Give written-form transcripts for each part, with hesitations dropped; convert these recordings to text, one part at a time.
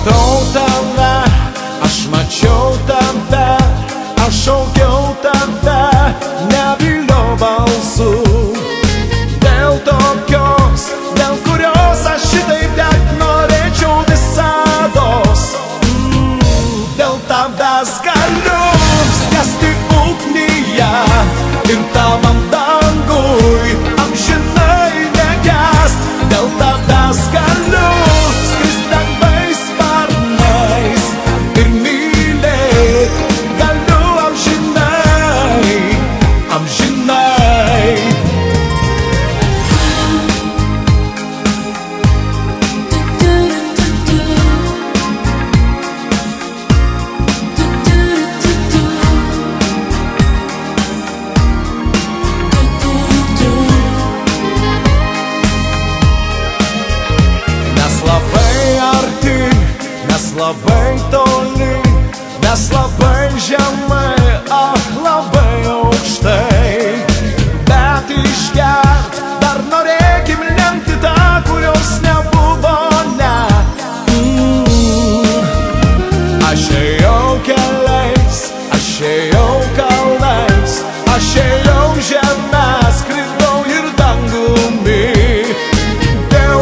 jutau tave, aš mačiau tave, aš šaukiau tave, neviliau balsų. Dėl tokios, dėl kurios aš šitaip tiek norėčiau visados. Dėl tavęs galiu skęsti ugnyje ir tavam dangui amžinai negęst. Dėl tavęs galiu skrist lengvais sparnais ir mylėt galiu amžinai, amžinai. Mes labai toli, mes labai žemai, labai aukštai. Bet išgert dar norėkim lemti tą, kurios nebuvo, ne. Aš ėjau keliais, aš ėjau kalnais, aš ėjau žemę, skridau ir dangumi. Dėl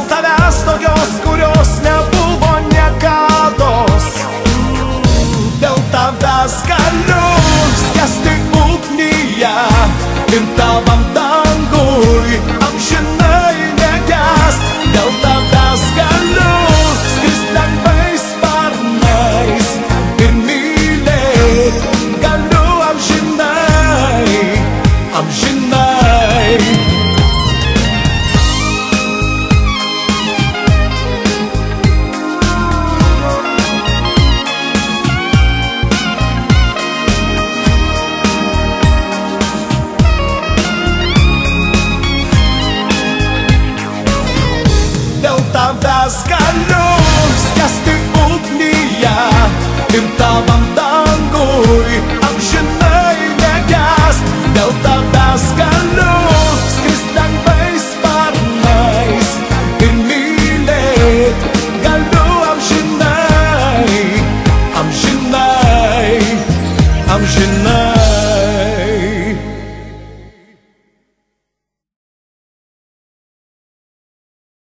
tavęs tokios, kurios nebuvo niekados. Dėl tavęs galiu skęsti ugnyje ir tavam dangui amžinai negęst. Dėl tavęs galiu skrist lengvais sparnais ir mylėt galiu amžinai, amžinai. Dėl tavęs galiu skęsti ugnyje ir tavam dangui amžinai negęst. Dėl tavęs galiu skrist lengvais sparnais ir mylėt galiu amžinai, amžinai, amžinai.